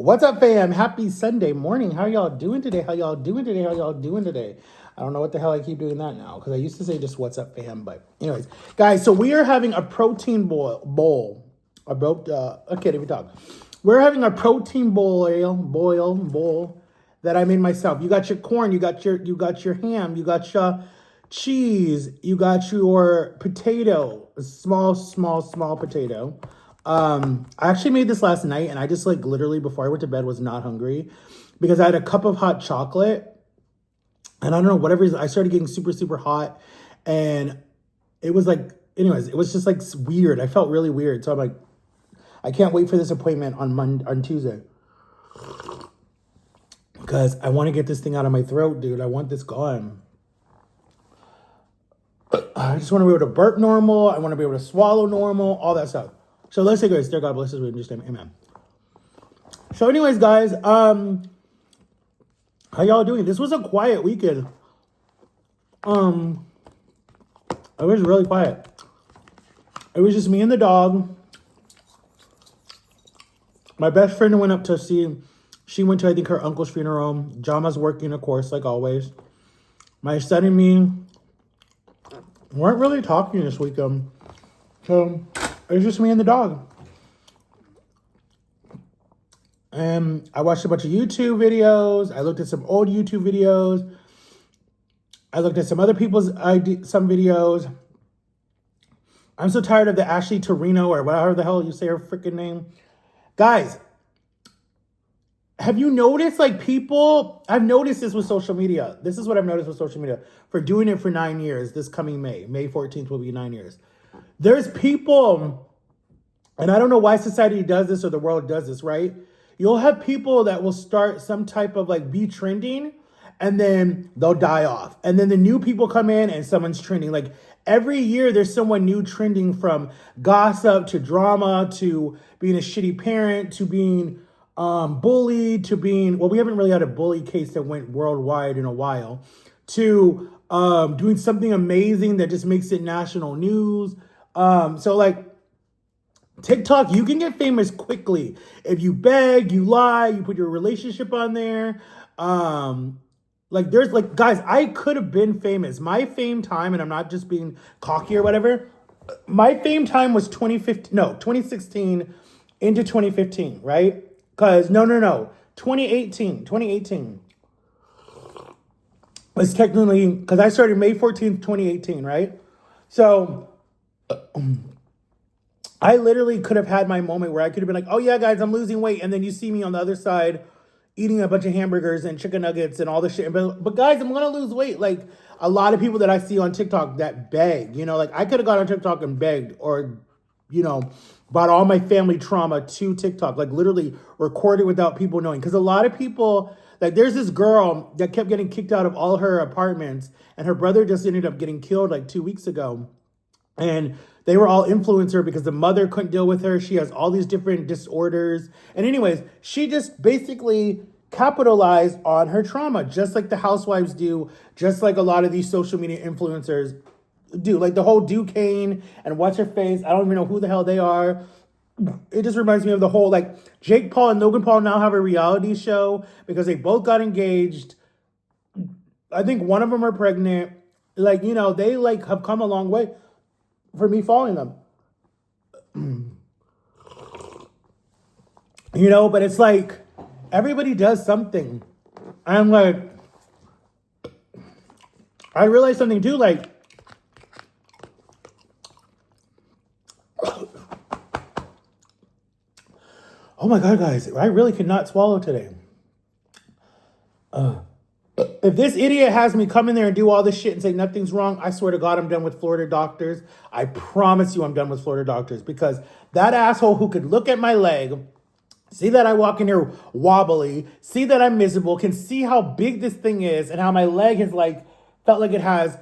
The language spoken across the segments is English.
What's up, fam? Happy Sunday morning. How y'all doing today? How y'all doing today? How y'all doing today? I don't know what the hell I keep doing that now because I used to say just what's up, fam. But anyways, guys, so we are having a protein bowl. I can't even talk. We're having a protein bowl that I made myself. You got your corn, you got your ham, you got your cheese, you got your potato, a small potato. I actually made this last night and I just like literally before I went to bed was not hungry because I had a cup of hot chocolate and I don't know, whatever reason, I started getting super hot and it was like, anyways, it was just like weird. I felt really weird. So I'm like, I can't wait for this appointment on Tuesday because I want to get this thing out of my throat, dude. I want this gone. I just want to be able to burp normal. I want to be able to swallow normal, all that stuff. So let's say grace. Dear God bless us. We just amen. So anyways, guys, how y'all doing? This was a quiet weekend. It was really quiet. It was just me and the dog. My best friend went up to see, she went to, I think, her uncle's funeral. Jama's working, of course, like always. My son and me weren't really talking this weekend. So it was just me and the dog. And I watched a bunch of YouTube videos. I looked at some old YouTube videos. I looked at some other people's some videos. I'm so tired of the Ashley Torino or whatever the hell you say her freaking name. Guys, have you noticed like people, I've noticed this with social media. This is what I've noticed with social media for doing it for 9 years. This coming May 14th will be 9 years. There's people, and I don't know why society does this or the world does this, right? You'll have people that will start some type of like be trending and then they'll die off. And then the new people come in and someone's trending. Like every year there's someone new trending from gossip to drama to being a shitty parent to being bullied to being, well, we haven't really had a bully case that went worldwide in a while, to doing something amazing that just makes it national news. So like TikTok, you can get famous quickly. If you beg, you lie, you put your relationship on there. Like there's like, guys, I could have been famous. My fame time, and I'm not just being cocky or whatever. My fame time was 2016 into 2015, right? Because, no. 2018 was technically, because I started May 14th, 2018, right? So I literally could have had my moment where I could have been like, oh yeah, guys, I'm losing weight. And then you see me on the other side eating a bunch of hamburgers and chicken nuggets and all this shit. But guys, I'm going to lose weight. Like a lot of people that I see on TikTok that beg, like I could have got on TikTok and begged or, brought all my family trauma to TikTok, like literally recorded without people knowing. Because a lot of people, like there's this girl that kept getting kicked out of all her apartments and her brother just ended up getting killed like 2 weeks ago. And they were all influencer because the mother couldn't deal with her. She has all these different disorders. And anyways, she just basically capitalized on her trauma, just like the housewives do, just like a lot of these social media influencers do. Like the whole Duquesne and what's her face, I don't even know who the hell they are. It just reminds me of the whole, like, Jake Paul and Logan Paul now have a reality show because they both got engaged. I think one of them are pregnant. Like, they like have come a long way for me following them. But it's like everybody does something. I'm like, I realized something too, like, oh my God, guys, I really could not swallow today. If this idiot has me come in there and do all this shit and say nothing's wrong, I swear to God, I'm done with Florida doctors. I promise you I'm done with Florida doctors because that asshole who could look at my leg, see that I walk in here wobbly, see that I'm miserable, can see how big this thing is and how my leg has like felt like it has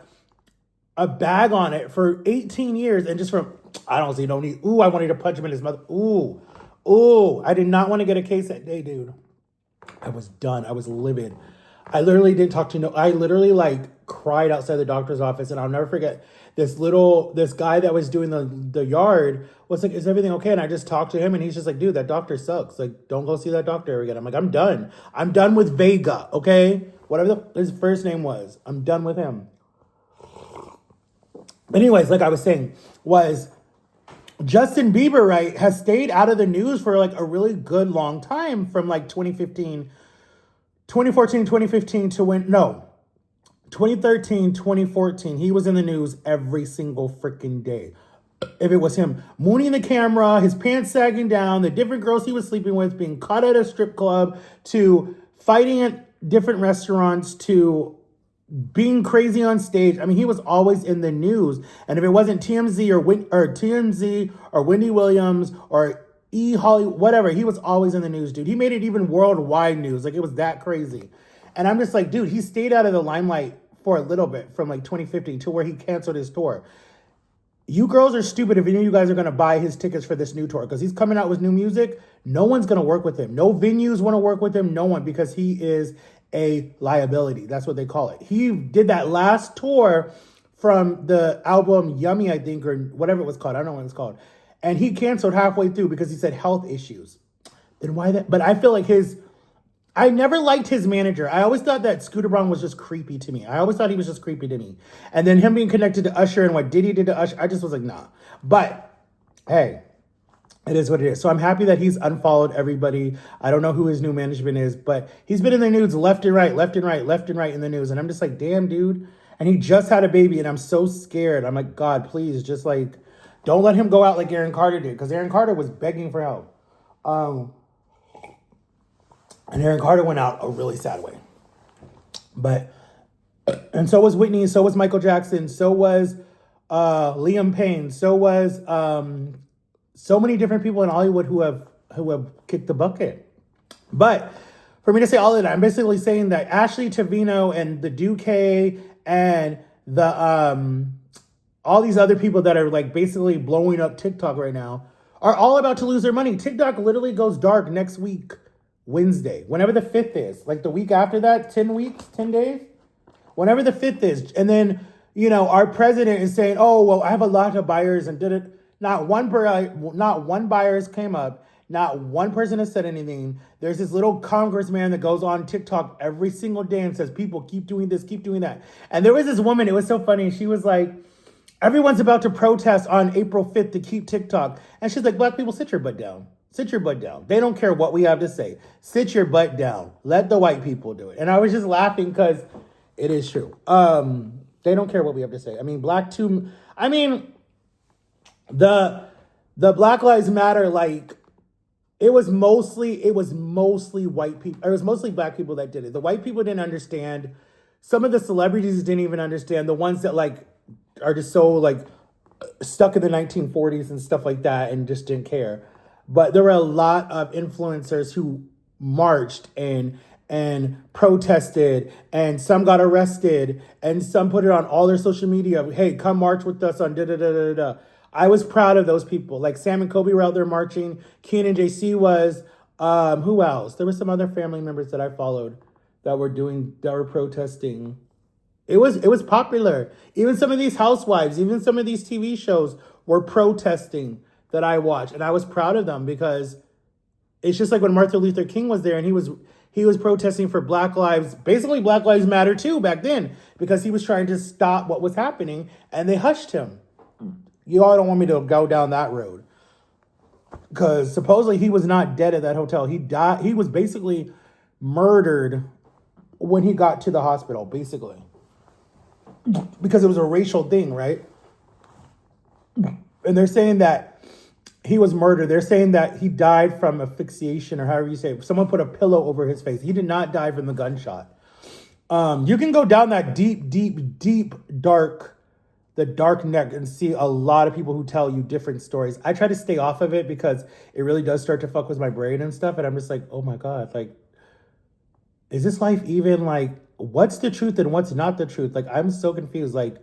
a bag on it for 18 years and just from, I don't see no need. Ooh, I wanted to punch him in his mother. Ooh, I did not want to get a case that day, dude. I was done. I was livid. I literally didn't talk to I literally like cried outside the doctor's office and I'll never forget. this guy that was doing the yard was like, is everything okay? And I just talked to him and he's just like, dude, that doctor sucks. Like, don't go see that doctor again. I'm like, I'm done. I'm done with Vega, okay? Whatever his first name was. I'm done with him. Anyways, like I was saying, was Justin Bieber, right, has stayed out of the news for like a really good long time from like 2014, 2015 to when, no, 2013, 2014. He was in the news every single freaking day. If it was him mooning the camera, his pants sagging down, the different girls he was sleeping with, being caught at a strip club, to fighting at different restaurants, to being crazy on stage. I mean, he was always in the news. And if it wasn't TMZ or Wendy Williams or E. Holly, whatever, he was always in the news, dude. He made it even worldwide news. Like, it was that crazy. And I'm just like, dude, he stayed out of the limelight for a little bit from like 2015 to where he canceled his tour. You girls are stupid if any of you guys are going to buy his tickets for this new tour, because he's coming out with new music. No one's going to work with him. No venues want to work with him. No one, because he is a liability. That's what they call it. He did that last tour from the album Yummy, I think, or whatever it was called. I don't know what it's called. And he canceled halfway through because he said health issues. Then why that? But I feel like I never liked his manager. I always thought that Scooter Braun was just creepy to me. I always thought he was just creepy to me. And then him being connected to Usher and what Diddy did to Usher, I just was like, nah. But hey, it is what it is. So I'm happy that he's unfollowed everybody. I don't know who his new management is, but he's been in the news left and right in the news. And I'm just like, damn, dude. And he just had a baby and I'm so scared. I'm like, God, please, just like, don't let him go out like Aaron Carter did. Because Aaron Carter was begging for help. And Aaron Carter went out a really sad way. But, and so was Whitney, so was Michael Jackson, so was Liam Payne, so was so many different people in Hollywood who have kicked the bucket. But for me to say all of that, I'm basically saying that Ashley Tavino and the Duque and the all these other people that are like basically blowing up TikTok right now are all about to lose their money. TikTok literally goes dark next week. Wednesday, whenever the 5th is, like the week after that, 10 weeks, 10 days, whenever the 5th is. And then, you know, our president is saying, oh, well, I have a lot of buyers and did it. Not one buyers came up. Not one person has said anything. There's this little congressman that goes on TikTok every single day and says, people, keep doing this, keep doing that. And there was this woman, it was so funny. She was like, everyone's about to protest on April 5th to keep TikTok. And she's like, black people, sit your butt down. Sit your butt down. They don't care what we have to say. Sit your butt down. Let the white people do it. And I was just laughing because it is true. They don't care what we have to say. I mean, the Black Lives Matter, like, it was mostly white people. It was mostly black people that did it. The white people didn't understand. Some of the celebrities didn't even understand. The ones that like are just so like stuck in the 1940s and stuff like that and just didn't care. But there were a lot of influencers who marched and protested, and some got arrested, and some put it on all their social media. Hey, come march with us on da-da-da-da-da. I was proud of those people. Like Sam and Kobe were out there marching. Keen and JC was. Who else? There were some other family members that I followed that were protesting. It was popular. Even some of these housewives, even some of these TV shows were protesting that I watched. And I was proud of them because it's just like when Martin Luther King was there and he was protesting for Black Lives Matter too back then, because he was trying to stop what was happening and they hushed him. You all don't want me to go down that road. Because supposedly he was not dead at that hotel. He died. He was basically murdered when he got to the hospital, basically. Because it was a racial thing, right? And they're saying that he was murdered. They're saying that he died from asphyxiation, or however you say it. Someone put a pillow over his face. He did not die from the gunshot. You can go down that deep, dark neck and see a lot of people who tell you different stories. I try to stay off of it because it really does start to fuck with my brain and stuff. And I'm just like, oh my God, like, is this life even like, what's the truth and what's not the truth? Like, I'm so confused. Like,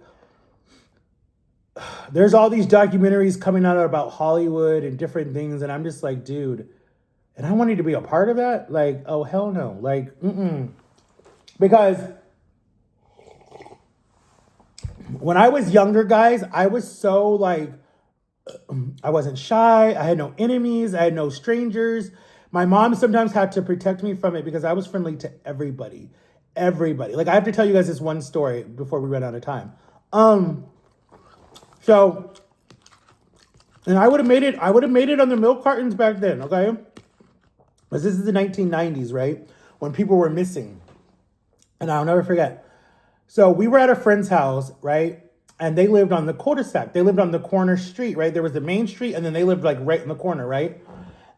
there's all these documentaries coming out about Hollywood and different things. And I'm just like, dude, and I wanted to be a part of that. Like, oh, hell no. Like, because when I was younger, guys, I was so like, I wasn't shy. I had no enemies. I had no strangers. My mom sometimes had to protect me from it because I was friendly to everybody. Everybody. Like, I have to tell you guys this one story before we run out of time. So, and I would have made it on the milk cartons back then, okay? Because this is the 1990s, right? When people were missing. And I'll never forget. So we were at a friend's house, right? And they lived on the cul-de-sac. They lived on the corner street, right? There was the main street, and then they lived like right in the corner, right?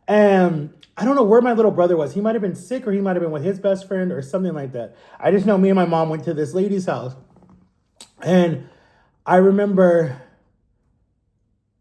And I don't know where my little brother was. He might have been sick, or he might have been with his best friend or something like that. I just know me and my mom went to this lady's house. And I remember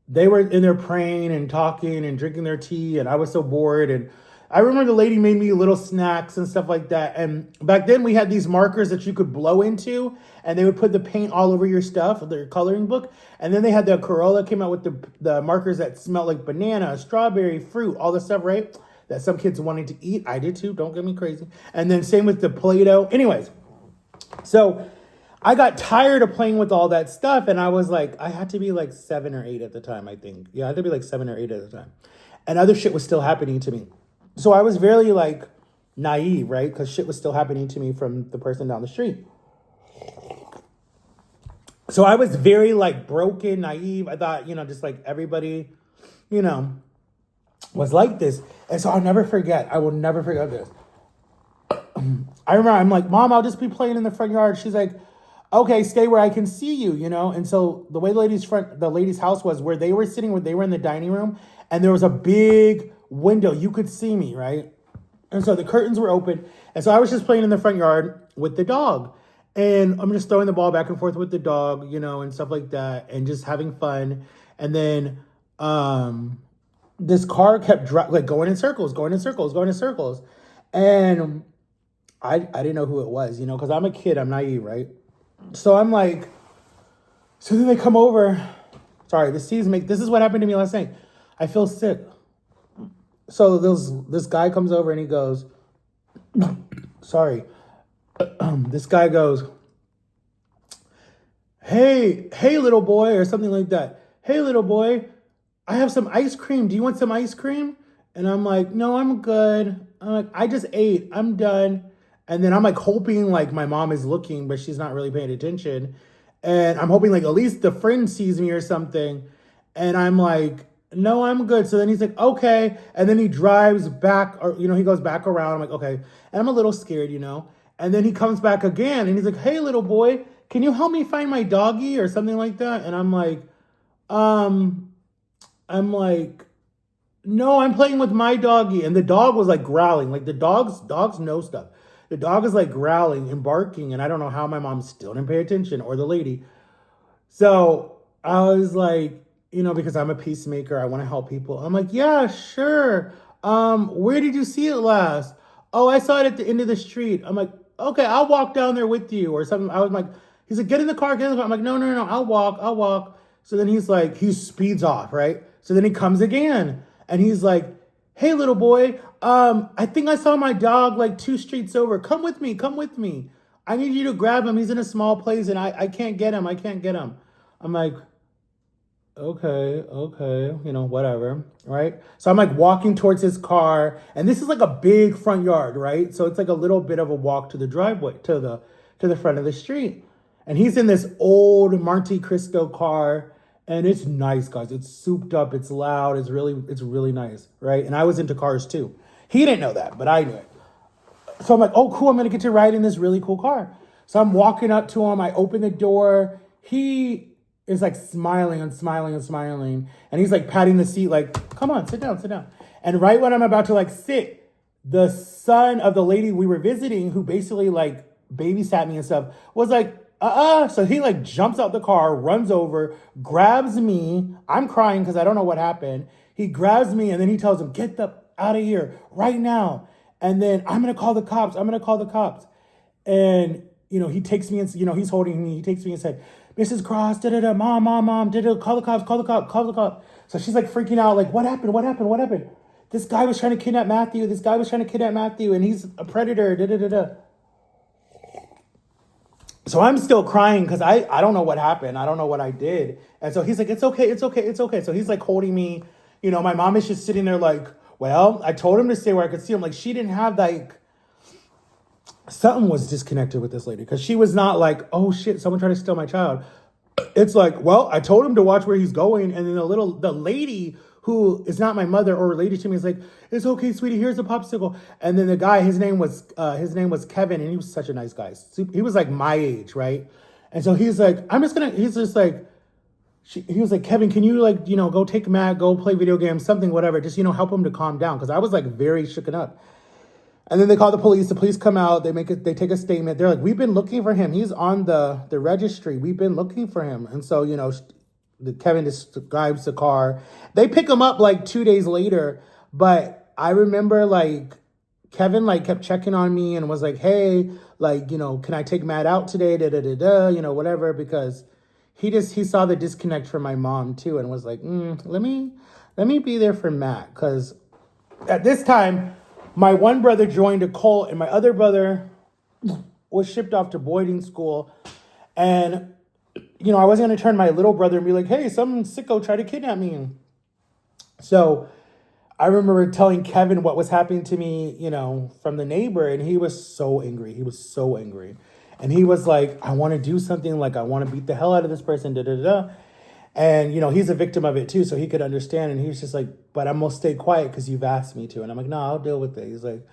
they were in there praying and talking and drinking their tea, and I was so bored. And I remember the lady made me little snacks and stuff like that. And back then we had these markers that you could blow into, and they would put the paint all over your stuff, their coloring book. And then they had the Corolla came out with the markers that smelled like banana, strawberry, fruit, all the stuff, right? That some kids wanted to eat. I did too. Don't get me crazy. And then same with the Play-Doh. Anyways, so I got tired of playing with all that stuff. And I was like, I had to be like 7 or 8 at the time, I think. Yeah, I had to be like 7 or 8 at the time. And other shit was still happening to me. So I was very like naive, right? Because shit was still happening to me from the person down the street. So I was very like broken, naive. I thought, just like everybody, was like this. And so I'll never forget. I will never forget this. I remember I'm like, Mom, I'll just be playing in the front yard. She's like, okay, stay where I can see you, And so the way the lady's house was, where they were sitting, they were in the dining room, and there was a big window. You could see me, right? And so the curtains were open. And so I was just playing in the front yard with the dog. And I'm just throwing the ball back and forth with the dog, and stuff like that, and just having fun. And then this car kept going in circles. And I didn't know who it was, because I'm a kid. I'm naive, right? So I'm like, so then they come over. Sorry, this is what happened to me last night. I feel sick. So this guy comes over and he goes, sorry. This guy goes, hey, little boy, or something like that. Hey, little boy, I have some ice cream. Do you want some ice cream? And I'm like, no, I'm good. I'm like, I just ate. I'm done. And then I'm like hoping like my mom is looking, but she's not really paying attention. And I'm hoping like at least the friend sees me or something. And I'm like, no, I'm good. So then he's like, okay. And then he drives back, or, he goes back around. I'm like, okay. And I'm a little scared, And then he comes back again and he's like, hey, little boy, can you help me find my doggy or something like that? And I'm like, no, I'm playing with my doggy. And the dog was like growling. Like the dogs know stuff. The dog is like growling and barking. And I don't know how my mom still didn't pay attention, or the lady. So I was like, because I'm a peacemaker, I want to help people. I'm like, yeah, sure. Where did you see it last? Oh, I saw it at the end of the street. I'm like, okay, I'll walk down there with you or something. I was like, he's like, get in the car, I'm like, no, I'll walk. So then he's like, he speeds off, right? So then he comes again and he's like, hey, little boy, I think I saw my dog like 2 streets over. Come with me. I need you to grab him. He's in a small place and I can't get him. I'm like, okay, whatever, right? So I'm like walking towards his car, and this is like a big front yard, right? So it's like a little bit of a walk to the driveway, to the front of the street. And he's in this old Monte Cristo car, and it's nice, guys. It's souped up, it's loud, it's really nice, right? And I was into cars too. He didn't know that, but I knew it. So I'm like, oh, cool, I'm gonna get to ride in this really cool car. So I'm walking up to him, I open the door, he is like smiling. And he's like patting the seat like, come on, sit down. And right when I'm about to like sit, the son of the lady we were visiting, who basically like babysat me and stuff, was like, So he like jumps out the car, runs over, grabs me. I'm crying because I don't know what happened. He grabs me and then he tells him, get the out of here right now. And then I'm going to call the cops. And, he takes me and, he's holding me. He takes me and said, Mrs. Cross, mom, call the cops. So she's like freaking out, like, what happened? This guy was trying to kidnap Matthew, and he's a predator, So I'm still crying because I don't know what happened. I don't know what I did. And so he's like, it's okay, it's okay, it's okay. So he's like holding me. You know, my mom is just sitting there like, well, I told him to stay where I could see him. Like, she didn't have like, something was disconnected with this lady because she was not like, oh shit, someone tried to steal my child. It's like, well, I told him to watch where he's going. And then the lady who is not my mother or related to me is like, it's okay, sweetie, here's a popsicle. And then the guy, his name was Kevin, and he was such a nice guy. He was like my age, right? And so he's like, he's just like, he was like, Kevin, can you like, go take Matt, go play video games, something, whatever, just, help him to calm down. Cause I was like very shooken up. And then they call the police. The police come out. They take a statement. They're like, we've been looking for him. He's on the registry. We've been looking for him. And so, Kevin describes the car. They pick him up like 2 days later. But I remember like Kevin like kept checking on me and was like, hey, like, can I take Matt out today? Whatever. Because he saw the disconnect from my mom too and was like, let me be there for Matt. Because at this time, my one brother joined a cult, and my other brother was shipped off to boarding school. And, I wasn't going to turn my little brother and be like, hey, some sicko tried to kidnap me. So I remember telling Kevin what was happening to me, from the neighbor. And he was so angry. He was so angry. And he was like, I want to do something. Like, I want to beat the hell out of this person. And, he's a victim of it too, so he could understand. And he was just like, but I'm going to stay quiet because you've asked me to. And I'm like, no, I'll deal with it. He's like,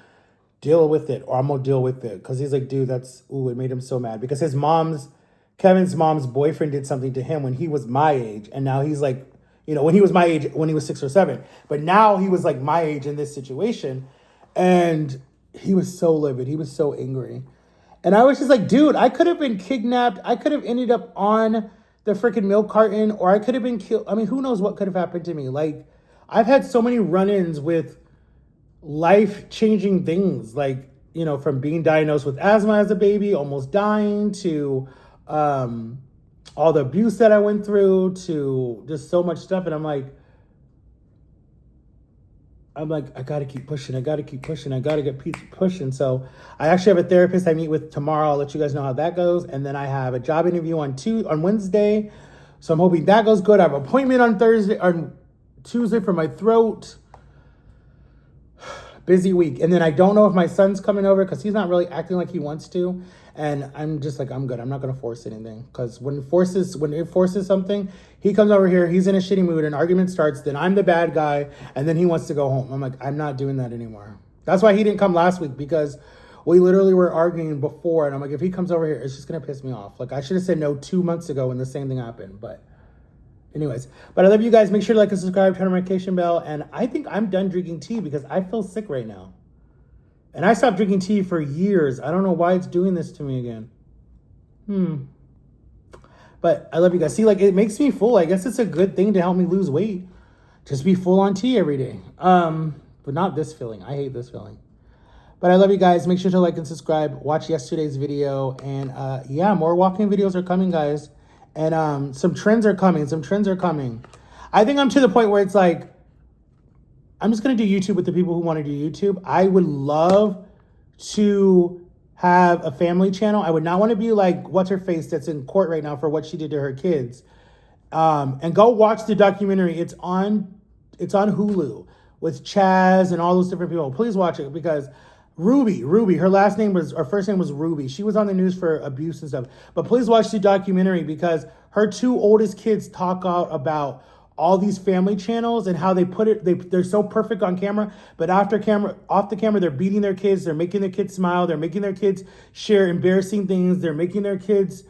deal with it or I'm going to deal with it. Because he's like, dude, it made him so mad. Because Kevin's mom's boyfriend did something to him when he was my age. And now he's like, when he was my age, when he was 6 or 7. But now he was like my age in this situation. And he was so livid. He was so angry. And I was just like, dude, I could have been kidnapped. I could have ended up on the freaking milk carton, or I could have been killed. I mean, who knows what could have happened to me? Like, I've had so many run-ins with life-changing things, like, from being diagnosed with asthma as a baby, almost dying, to all the abuse that I went through, to just so much stuff. And I'm like, I got to keep pushing. I got to keep pushing. I got to get pushing. So I actually have a therapist I meet with tomorrow. I'll let you guys know how that goes. And then I have a job interview on Wednesday. So I'm hoping that goes good. I have an appointment on Tuesday for my throat. Busy week. And then I don't know if my son's coming over because he's not really acting like he wants to. And I'm just like, I'm good. I'm not going to force anything. Because when it forces something, he comes over here, he's in a shitty mood, an argument starts, then I'm the bad guy, and then he wants to go home. I'm like, I'm not doing that anymore. That's why he didn't come last week, because we literally were arguing before. And I'm like, if he comes over here, it's just going to piss me off. Like, I should have said no 2 months ago when the same thing happened. But anyways, but I love you guys. Make sure to like and subscribe, turn on the notification bell. And I think I'm done drinking tea because I feel sick right now. And I stopped drinking tea for years. I don't know why it's doing this to me again. But I love you guys. See, like, it makes me full. I guess it's a good thing to help me lose weight. Just be full on tea every day. But not this feeling. I hate this feeling. But I love you guys. Make sure to like and subscribe. Watch yesterday's video. And yeah, more walking videos are coming, guys. And some trends are coming. I think I'm to the point where it's like, I'm just going to do YouTube with the people who want to do YouTube. I would love to have a family channel. I would not want to be like what's-her-face that's in court right now for what she did to her kids. And go watch the documentary. It's on Hulu with Chaz and all those different people. Please watch it, because Ruby, her first name was Ruby. She was on the news for abuse and stuff. But please watch the documentary, because her 2 oldest kids talk out about all these family channels and how they put it, they're so perfect on camera, but off the camera, they're beating their kids, they're making their kids smile, they're making their kids share embarrassing things, they're making their kids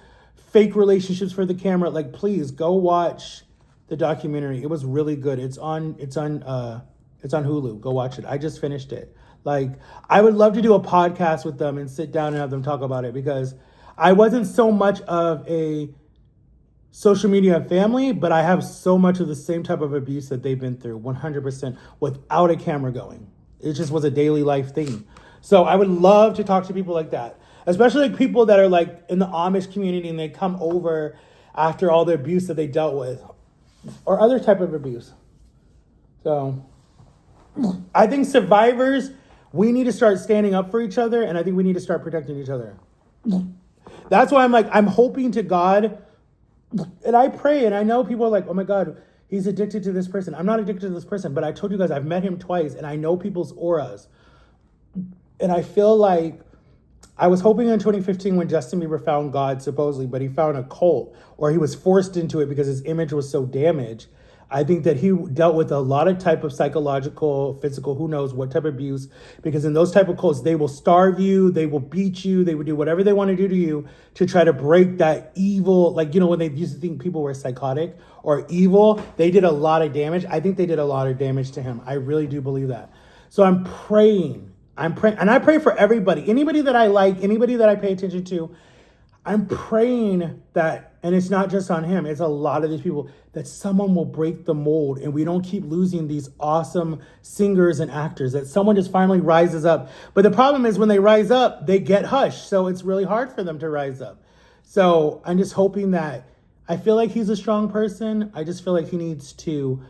fake relationships for the camera. Like, please go watch the documentary. It was really good. It's on Hulu. Go watch it. I just finished it. Like, I would love to do a podcast with them and sit down and have them talk about it, because I wasn't so much of a social media family, but I have so much of the same type of abuse that they've been through, 100%, without a camera going. It just was a daily life thing. So I would love to talk to people like that, especially like people that are like in the Amish community and they come over after all the abuse that they dealt with, or other type of abuse. So I think survivors, we need to start standing up for each other, and I think we need to start protecting each other. That's why I'm like, I'm hoping to God, and I pray, and I know people are like, oh my God, he's addicted to this person. I'm not addicted to this person, but I told you guys I've met him twice, and I know people's auras. And I feel like I was hoping in 2015 when Justin Bieber found God, supposedly, but he found a cult, or he was forced into it because his image was so damaged. I think that he dealt with a lot of type of psychological, physical, who knows what type of abuse, because in those type of cults, they will starve you, they will beat you, they will do whatever they want to do to you to try to break that evil, like, you know, when they used to think people were psychotic or evil, they did a lot of damage. I think they did a lot of damage to him. I really do believe that. So I'm praying, and I pray for everybody, anybody that I like, anybody that I pay attention to. I'm praying that, and it's not just on him, it's a lot of these people, that someone will break the mold and we don't keep losing these awesome singers and actors, that someone just finally rises up. But the problem is when they rise up, they get hushed. So it's really hard for them to rise up. So I'm just hoping that, I feel like he's a strong person. I just feel like he needs to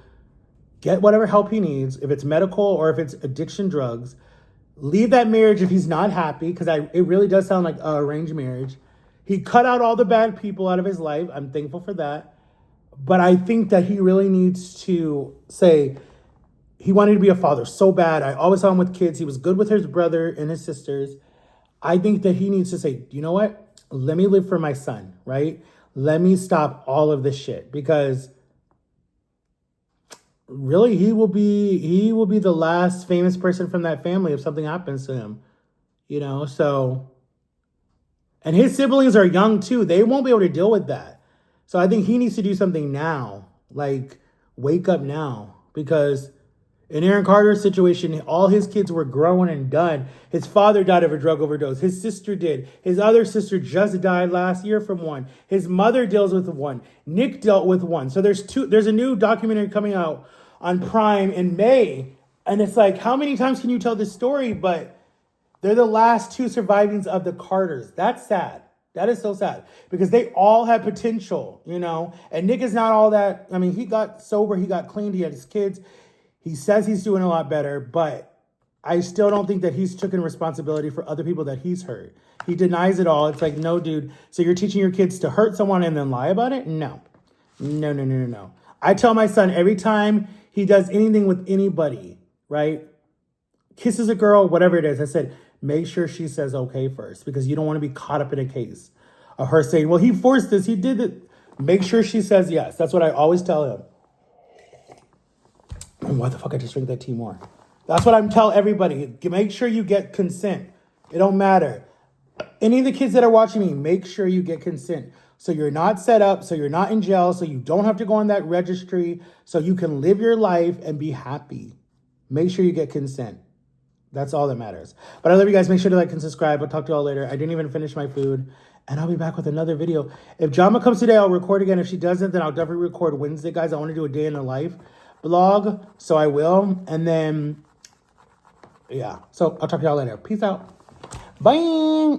get whatever help he needs, if it's medical or if it's addiction drugs. Leave that marriage if he's not happy, because it really does sound like an arranged marriage. He cut out all the bad people out of his life. I'm thankful for that. But I think that he really needs to say, he wanted to be a father so bad. I always saw him with kids. He was good with his brother and his sisters. I think that he needs to say, you know what? Let me live for my son, right? Let me stop all of this shit, because really he will be the last famous person from that family if something happens to him, you know? So, and his siblings are young too. They won't be able to deal with that. So I think he needs to do something now, like wake up now, because in Aaron Carter's situation, all his kids were grown and done. His father died of a drug overdose. His sister did. His other sister just died last year from one. His mother deals with one. Nick dealt with one. So there's a new documentary coming out on Prime in May. And it's like, how many times can you tell this story? But they're the last two survivings of the Carters. That's sad. That is so sad, because they all had potential, you know? And Nick is not all that. I mean, he got sober, he got clean, he had his kids. He says he's doing a lot better, but I still don't think that he's taken responsibility for other people that he's hurt. He denies it all. It's like, no, dude. So you're teaching your kids to hurt someone and then lie about it? No. No. I tell my son every time he does anything with anybody, right? Kisses a girl, whatever it is. I said, make sure she says okay first, because you don't want to be caught up in a case of her saying, well, he forced this, he did it. Make sure she says yes. That's what I always tell him. Why the fuck I just drink that tea more? That's what I'm telling everybody. Make sure you get consent. It don't matter. Any of the kids that are watching me, make sure you get consent. So you're not set up, so you're not in jail, so you don't have to go on that registry, so you can live your life and be happy. Make sure you get consent. That's all that matters. But I love you guys. Make sure to like and subscribe. I'll talk to you all later. I didn't even finish my food. And I'll be back with another video. If Jama comes today, I'll record again. If she doesn't, then I'll definitely record Wednesday, guys. I want to do a day in the life vlog, so I will. And then, yeah. So I'll talk to y'all later. Peace out. Bye.